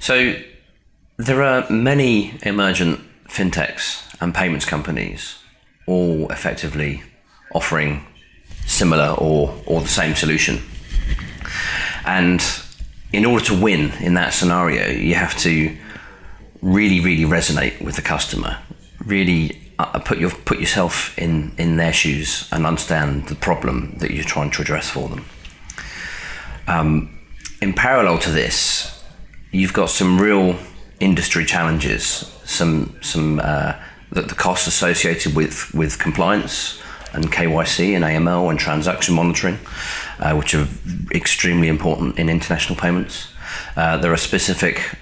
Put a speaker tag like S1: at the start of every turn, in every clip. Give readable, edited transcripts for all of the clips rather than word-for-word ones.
S1: So there are many emergent fintechs and payments companies, all effectively offering similar or the same solution. And in order to win in that scenario, you have to really, really resonate with the customer, really put yourself in their shoes and understand the problem that you're trying to address for them. In parallel to this, you've got some real industry challenges, the costs associated with compliance and KYC and AML and transaction monitoring, which are extremely important in international payments. There are specific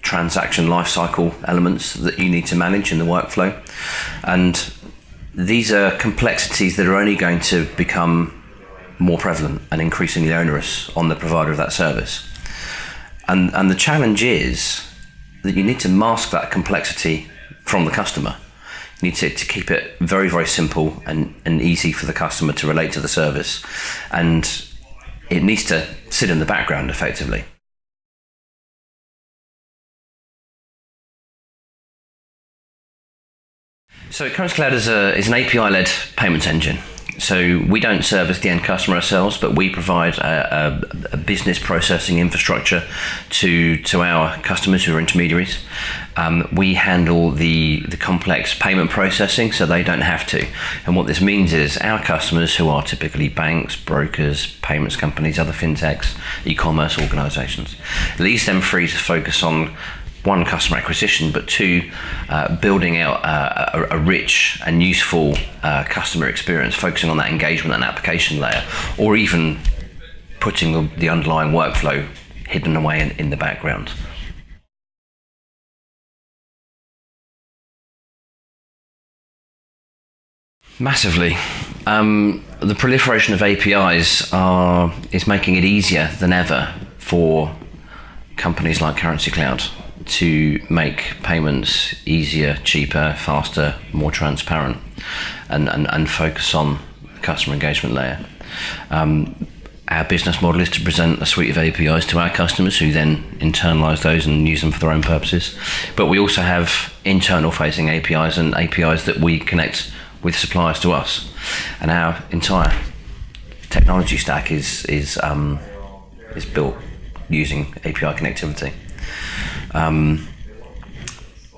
S1: transaction lifecycle elements that you need to manage in the workflow, and these are complexities that are only going to become more prevalent and increasingly onerous on the provider of that service. And the challenge is that you need to mask that complexity from the customer. You need to keep it very, very simple and easy for the customer to relate to the service. And it needs to sit in the background effectively. So Currencycloud is an API-led payments engine. So we don't service the end customer ourselves, but we provide a business processing infrastructure to our customers who are intermediaries. We handle the complex payment processing, so they don't have to. And what this means is our customers, who are typically banks, brokers, payments companies, other fintechs, e-commerce organizations, leaves them free to focus on one, customer acquisition, but two, building out a rich and useful customer experience, focusing on that engagement and application layer, or even putting the underlying workflow hidden away in the background. Massively. The proliferation of APIs is making it easier than ever for companies like Currencycloud to make payments easier, cheaper, faster, more transparent, and focus on the customer engagement layer. Our business model is to present a suite of APIs to our customers, who then internalize those and use them for their own purposes. But we also have internal facing APIs and APIs that we connect with suppliers to us. And our entire technology stack is built using API connectivity.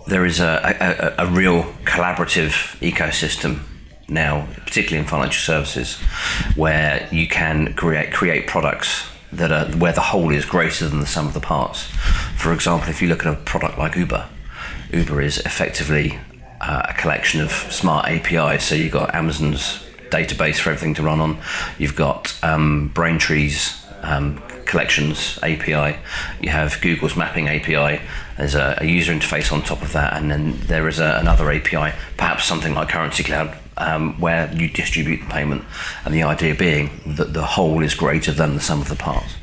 S1: There is a real collaborative ecosystem now, particularly in financial services, where you can create products that are where the whole is greater than the sum of the parts. For example, if you look at a product like Uber is effectively a collection of smart APIs. So you've got Amazon's database for everything to run on. You've got Braintree's collections API, you have Google's mapping API, there's a user interface on top of that, and then there is another API, perhaps something like Currencycloud, where you distribute the payment, and the idea being that the whole is greater than the sum of the parts.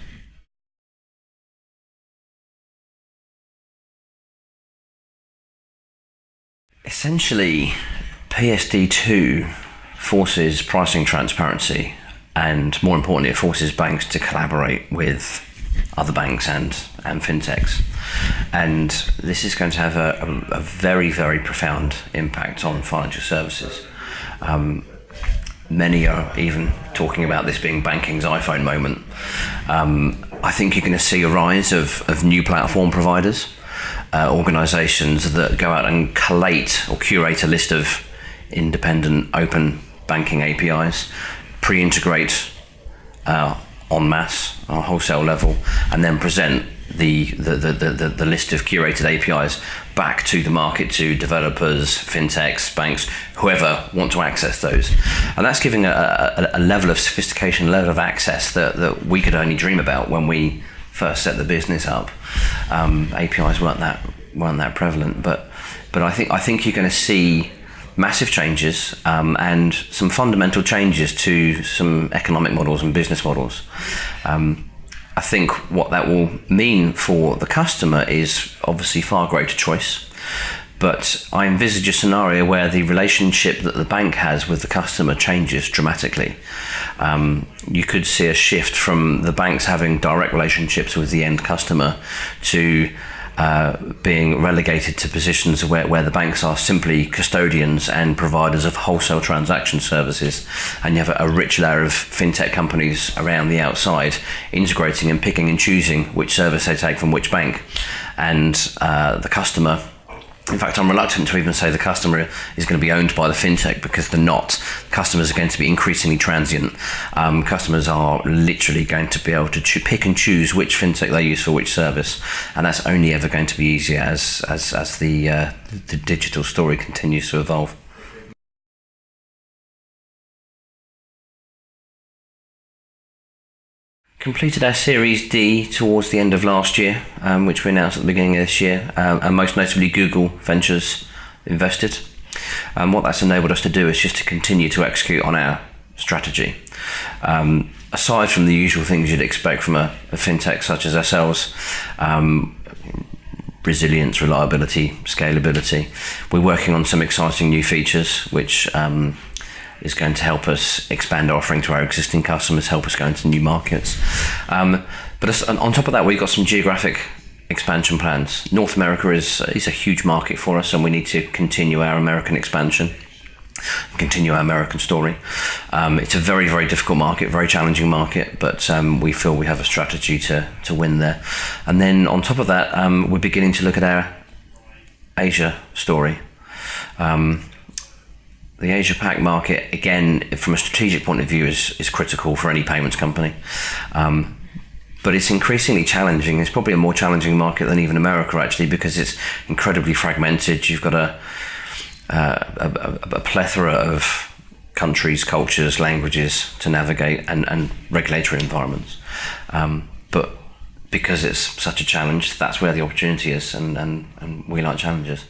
S1: Essentially, PSD2 forces pricing transparency, and more importantly, it forces banks to collaborate with other banks and fintechs. And this is going to have a very, very profound impact on financial services. Many are even talking about this being banking's iPhone moment. I think you're going to see a rise of new platform providers, organizations that go out and collate or curate a list of independent open banking APIs, pre-integrate en masse on a wholesale level, and then present the list of curated APIs back to the market, to developers, fintechs, banks, whoever want to access those. And that's giving a level of sophistication, a level of access that we could only dream about when we first set the business up. APIs weren't that prevalent, but I think you're going to see massive changes and some fundamental changes to some economic models and business models. I think what that will mean for the customer is obviously far greater choice, but I envisage a scenario where the relationship that the bank has with the customer changes dramatically. You could see a shift from the banks having direct relationships with the end customer to being relegated to positions where the banks are simply custodians and providers of wholesale transaction services, and you have a rich layer of fintech companies around the outside integrating and picking and choosing which service they take from which bank. And the customer, in fact, I'm reluctant to even say the customer is going to be owned by the fintech, because they're not. Customers are going to be increasingly transient. Customers are literally going to be able to pick and choose which fintech they use for which service, and that's only ever going to be easier as the digital story continues to evolve. Completed our Series D towards the end of last year, which we announced at the beginning of this year, and most notably Google Ventures invested. What that's enabled us to do is just to continue to execute on our strategy. Aside from the usual things you'd expect from a fintech such as ourselves, resilience, reliability, scalability, we're working on some exciting new features which is going to help us expand our offering to our existing customers, help us go into new markets. But on top of that, we've got some geographic expansion plans. North America is a huge market for us, and we need to continue our American expansion, continue our American story. It's a very, very difficult market, very challenging market, but we feel we have a strategy to win there. And then on top of that, we're beginning to look at our Asia story. The Asia Pac market, again, from a strategic point of view, is critical for any payments company. But it's increasingly challenging. It's probably a more challenging market than even America, actually, because it's incredibly fragmented. You've got a plethora of countries, cultures, languages to navigate, and regulatory environments. But because it's such a challenge, that's where the opportunity is, and we like challenges.